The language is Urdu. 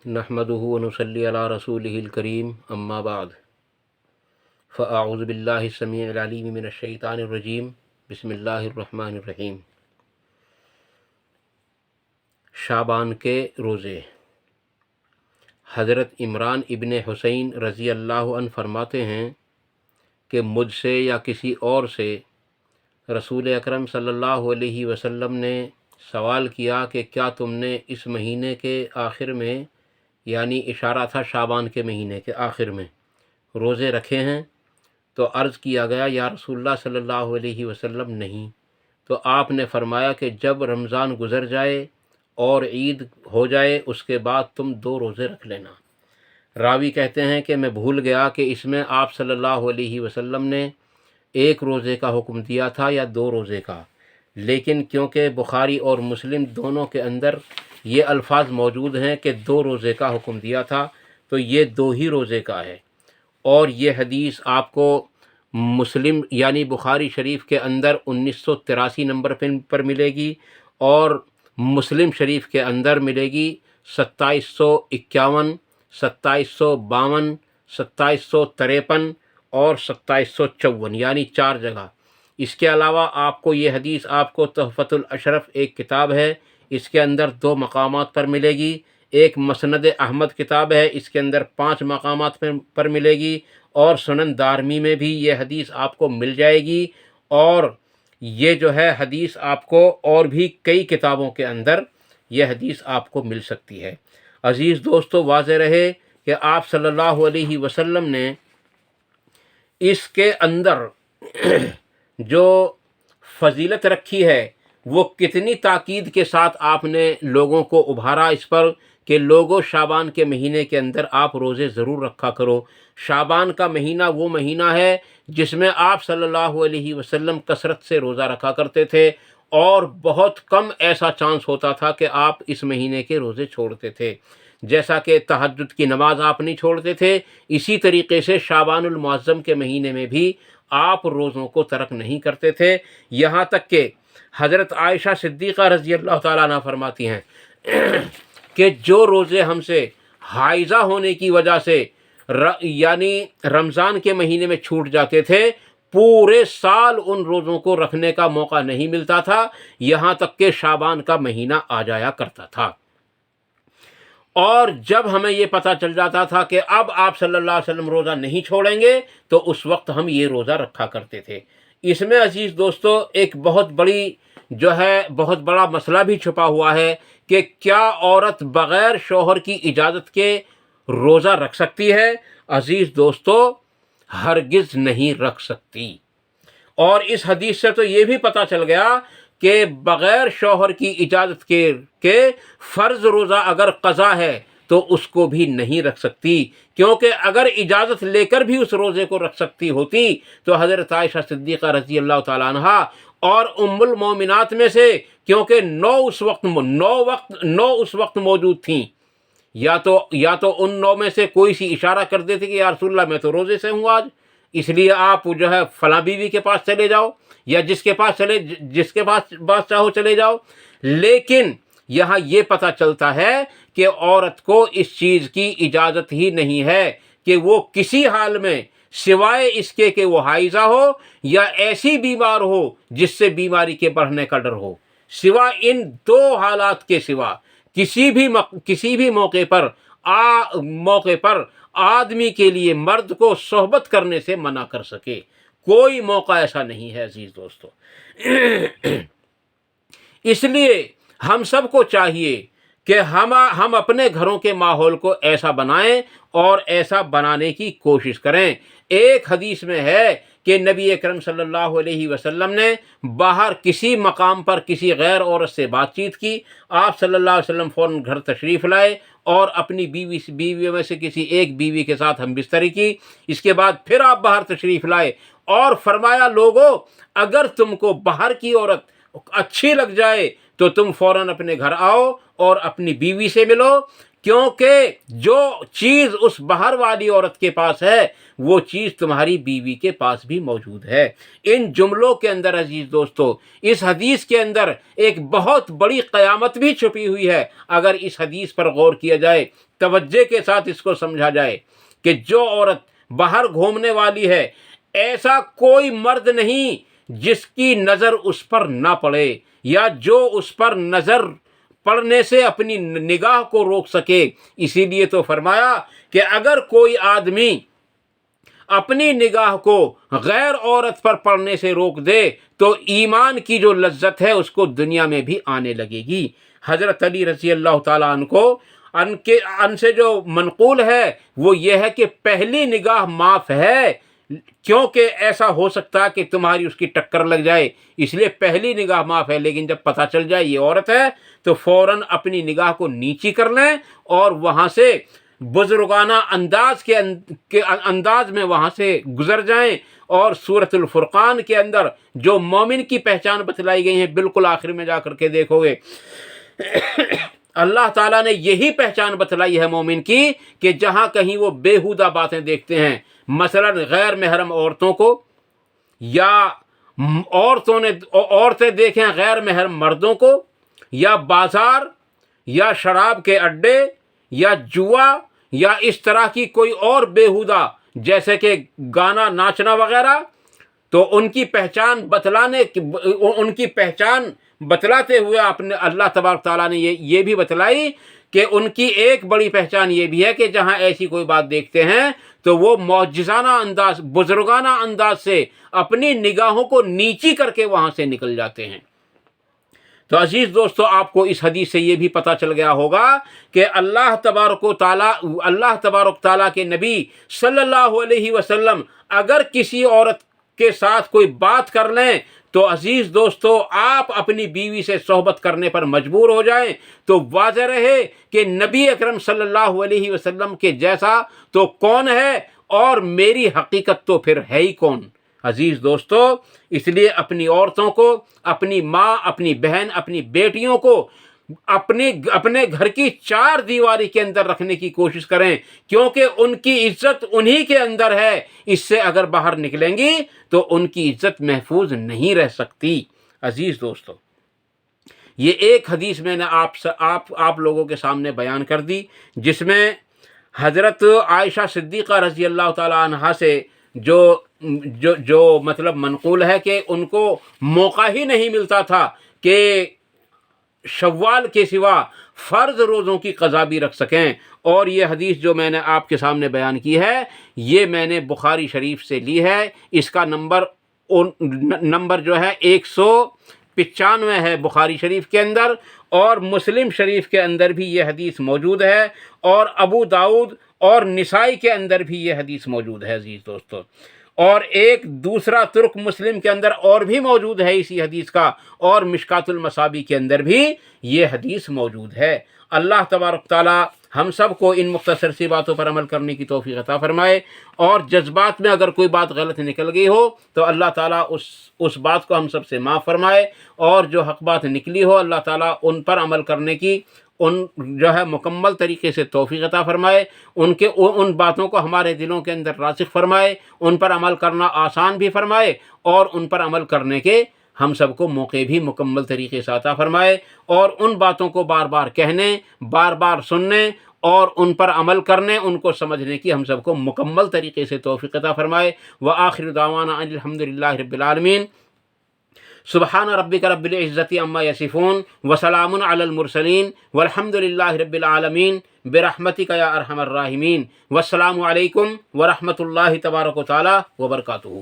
نحمدہ ونصلی علی رسولہ الکریم اما بعد فاعوذ باللہ السمیع العلیم من الشیطان الرجیم بسم اللہ الرحمن الرحیم۔ شعبان کے روزے۔ حضرت عمران ابن حسین رضی اللہ عنہ فرماتے ہیں کہ مجھ سے یا کسی اور سے رسول اکرم صلی اللہ علیہ وسلم نے سوال کیا کہ کیا تم نے اس مہینے کے آخر میں، یعنی اشارہ تھا شعبان کے مہینے کے آخر میں، روزے رکھے ہیں؟ تو عرض کیا گیا یا رسول اللہ صلی اللہ علیہ وسلم نہیں۔ تو آپ نے فرمایا کہ جب رمضان گزر جائے اور عید ہو جائے اس کے بعد تم 2 روزے رکھ لینا۔ راوی کہتے ہیں کہ میں بھول گیا کہ اس میں آپ صلی اللہ علیہ وسلم نے 1 روزے کا حکم دیا تھا یا 2 روزے کا، لیکن کیونکہ بخاری اور مسلم دونوں کے اندر یہ الفاظ موجود ہیں کہ 2 روزے کا حکم دیا تھا، تو یہ 2 ہی روزے کا ہے۔ اور یہ حدیث آپ کو مسلم یعنی بخاری شریف کے اندر 1983 نمبر پر ملے گی، اور مسلم شریف کے اندر ملے گی 2751، 2752، 2753 اور 2754، یعنی 4 جگہ۔ اس کے علاوہ آپ کو یہ حدیث آپ کو تحفۃ الاشرف ایک کتاب ہے، اس کے اندر 2 مقامات پر ملے گی۔ ایک مسند احمد کتاب ہے، اس کے اندر 5 مقامات پر ملے گی، اور سنن دارمی میں بھی یہ حدیث آپ کو مل جائے گی، اور یہ جو ہے حدیث آپ کو اور بھی کئی کتابوں کے اندر یہ حدیث آپ کو مل سکتی ہے۔ عزیز دوستو، واضح رہے کہ آپ صلی اللہ علیہ وسلم نے اس کے اندر جو فضیلت رکھی ہے وہ کتنی تاکید کے ساتھ آپ نے لوگوں کو ابھارا اس پر کہ لوگوں شعبان کے مہینے کے اندر آپ روزے ضرور رکھا کرو۔ شعبان کا مہینہ وہ مہینہ ہے جس میں آپ صلی اللہ علیہ وسلم کثرت سے روزہ رکھا کرتے تھے، اور بہت کم ایسا چانس ہوتا تھا کہ آپ اس مہینے کے روزے چھوڑتے تھے۔ جیسا کہ تہجد کی نماز آپ نہیں چھوڑتے تھے، اسی طریقے سے شعبان المعظم کے مہینے میں بھی آپ روزوں کو ترک نہیں کرتے تھے، یہاں تک کہ حضرت عائشہ صدیقہ رضی اللہ تعالیٰ عنہ فرماتی ہیں کہ جو روزے ہم سے حائضہ ہونے کی وجہ سے یعنی رمضان کے مہینے میں چھوٹ جاتے تھے، پورے سال ان روزوں کو رکھنے کا موقع نہیں ملتا تھا، یہاں تک کہ شعبان کا مہینہ آ جایا کرتا تھا۔ اور جب ہمیں یہ پتہ چل جاتا تھا کہ اب آپ صلی اللہ علیہ وسلم روزہ نہیں چھوڑیں گے، تو اس وقت ہم یہ روزہ رکھا کرتے تھے۔ اس میں عزیز دوستو ایک بہت بڑا مسئلہ بھی چھپا ہوا ہے کہ کیا عورت بغیر شوہر کی اجازت کے روزہ رکھ سکتی ہے؟ عزیز دوستو، ہرگز نہیں رکھ سکتی۔ اور اس حدیث سے تو یہ بھی پتہ چل گیا کہ بغیر شوہر کی اجازت کے فرض روزہ اگر قضا ہے تو اس کو بھی نہیں رکھ سکتی، کیونکہ اگر اجازت لے کر بھی اس روزے کو رکھ سکتی ہوتی تو حضرت عائشہ صدیقہ رضی اللہ تعالیٰ عنہ اور ام المومنات میں سے، کیونکہ 9 اس وقت موجود تھیں، یا تو ان 9 میں سے کوئی سی اشارہ کر دیتے کہ یا رسول اللہ میں تو روزے سے ہوں آج، اس لیے آپ جو ہے فلاں بیوی کے پاس چلے جاؤ، یا جس کے پاس چاہو چلے جاؤ۔ لیکن یہاں یہ پتہ چلتا ہے کہ عورت کو اس چیز کی اجازت ہی نہیں ہے کہ وہ کسی حال میں، سوائے اس کے کہ وہ حائضہ ہو یا ایسی بیمار ہو جس سے بیماری کے بڑھنے کا ڈر ہو، سوائے ان 2 حالات کے سوا کسی بھی موقع پر آدمی کے لیے مرد کو صحبت کرنے سے منع کر سکے، کوئی موقع ایسا نہیں ہے عزیز دوستو۔ اس لیے ہم سب کو چاہیے کہ ہم اپنے گھروں کے ماحول کو ایسا بنائیں اور ایسا بنانے کی کوشش کریں۔ ایک حدیث میں ہے کہ نبی اکرم صلی اللہ علیہ وسلم نے باہر کسی مقام پر کسی غیر عورت سے بات چیت کی، آپ صلی اللہ علیہ وسلم فوراً گھر تشریف لائے اور اپنی بیویوں میں سے کسی ایک بیوی کے ساتھ ہم بستری کی، اس کے بعد پھر آپ باہر تشریف لائے اور فرمایا لوگوں اگر تم کو باہر کی عورت اچھی لگ جائے تو تم فوراً اپنے گھر آؤ اور اپنی بیوی سے ملو، کیونکہ جو چیز اس باہر والی عورت کے پاس ہے وہ چیز تمہاری بیوی کے پاس بھی موجود ہے۔ ان جملوں کے اندر عزیز دوستو، اس حدیث کے اندر ایک بہت بڑی قیامت بھی چھپی ہوئی ہے۔ اگر اس حدیث پر غور کیا جائے، توجہ کے ساتھ اس کو سمجھا جائے کہ جو عورت باہر گھومنے والی ہے، ایسا کوئی مرد نہیں جس کی نظر اس پر نہ پڑے، یا جو اس پر نظر پڑنے سے اپنی نگاہ کو روک سکے۔ اسی لیے تو فرمایا کہ اگر کوئی آدمی اپنی نگاہ کو غیر عورت پر پڑنے سے روک دے تو ایمان کی جو لذت ہے اس کو دنیا میں بھی آنے لگے گی۔ حضرت علی رضی اللہ تعالیٰ عنہ کو ان سے جو منقول ہے وہ یہ ہے کہ پہلی نگاہ معاف ہے، کیونکہ ایسا ہو سکتا ہے کہ تمہاری اس کی ٹکر لگ جائے، اس لیے پہلی نگاہ معاف ہے، لیکن جب پتہ چل جائے یہ عورت ہے تو فوراً اپنی نگاہ کو نیچی کر لیں اور وہاں سے بزرگانہ انداز میں وہاں سے گزر جائیں۔ اور سورۃ الفرقان کے اندر جو مومن کی پہچان بتلائی گئی ہیں، بالکل آخر میں جا کر کے دیکھو گے اللہ تعالیٰ نے یہی پہچان بتلائی ہے مومن کی کہ جہاں کہیں وہ بیہودہ باتیں دیکھتے ہیں، مثلا غیر محرم عورتوں کو، یا عورتیں دیکھیں غیر محرم مردوں کو، یا بازار، یا شراب کے اڈے، یا جوا، یا اس طرح کی کوئی اور بیہودہ جیسے کہ گانا ناچنا وغیرہ، تو ان کی پہچان بتلاتے ہوئے اپنے اللہ تبارک تعالیٰ نے یہ بھی بتلائی کہ ان کی ایک بڑی پہچان یہ بھی ہے کہ جہاں ایسی کوئی بات دیکھتے ہیں تو وہ معجزانہ انداز، بزرگانہ انداز سے اپنی نگاہوں کو نیچی کر کے وہاں سے نکل جاتے ہیں۔ تو عزیز دوستو، آپ کو اس حدیث سے یہ بھی پتہ چل گیا ہوگا کہ اللہ تبارک تعالیٰ کے نبی صلی اللہ علیہ وسلم اگر کسی عورت کے ساتھ کوئی بات کر لیں تو عزیز دوستو آپ اپنی بیوی سے صحبت کرنے پر مجبور ہو جائیں تو واضح رہے کہ نبی اکرم صلی اللہ علیہ وسلم کے جیسا تو کون ہے، اور میری حقیقت تو پھر ہے ہی کون۔ عزیز دوستو، اس لیے اپنی عورتوں کو، اپنی ماں، اپنی بہن، اپنی بیٹیوں کو اپنے گھر کی چار دیواری کے اندر رکھنے کی کوشش کریں، کیونکہ ان کی عزت انہی کے اندر ہے۔ اس سے اگر باہر نکلیں گی تو ان کی عزت محفوظ نہیں رہ سکتی۔ عزیز دوستو، یہ ایک حدیث میں نے آپ لوگوں کے سامنے بیان کر دی، جس میں حضرت عائشہ صدیقہ رضی اللہ تعالیٰ عنہا سے جو مطلب منقول ہے کہ ان کو موقع ہی نہیں ملتا تھا کہ شوال کے سوا فرض روزوں کی قضا بھی رکھ سکیں، اور یہ حدیث جو میں نے آپ کے سامنے بیان کی ہے یہ میں نے بخاری شریف سے لی ہے۔ اس کا نمبر جو ہے 195 ہے بخاری شریف کے اندر، اور مسلم شریف کے اندر بھی یہ حدیث موجود ہے، اور ابو داؤد اور نسائی کے اندر بھی یہ حدیث موجود ہے عزیز دوستو، اور ایک دوسرا ترک مسلم کے اندر اور بھی موجود ہے اسی حدیث کا، اور مشکات المصابیح کے اندر بھی یہ حدیث موجود ہے۔ اللہ تبارک تعالی ہم سب کو ان مختصر سی باتوں پر عمل کرنے کی توفیق عطا فرمائے، اور جذبات میں اگر کوئی بات غلط نکل گئی ہو تو اللہ تعالیٰ اس بات کو ہم سب سے معاف فرمائے، اور جو حق بات نکلی ہو اللہ تعالیٰ ان پر عمل کرنے کی مکمل طریقے سے توفیق عطا فرمائے، ان باتوں کو ہمارے دلوں کے اندر راسخ فرمائے، ان پر عمل کرنا آسان بھی فرمائے، اور ان پر عمل کرنے کے ہم سب کو موقع بھی مکمل طریقے سے عطا فرمائے، اور ان باتوں کو بار بار کہنے، بار بار سننے، اور ان پر عمل کرنے، ان کو سمجھنے کی ہم سب کو مکمل طریقے سے توفیق عطا فرمائے۔ وآخر دعوانا ان الحمدللہ رب العالمین۔ سبحان ربک رب العزت عما یصفون وسلام علی المرسلین والحمد للہ رب العالمین برحمتک یا ارحم الراحمین۔ والسلام علیکم ورحمۃ اللہ تبارک و تعالی وبرکاتہ۔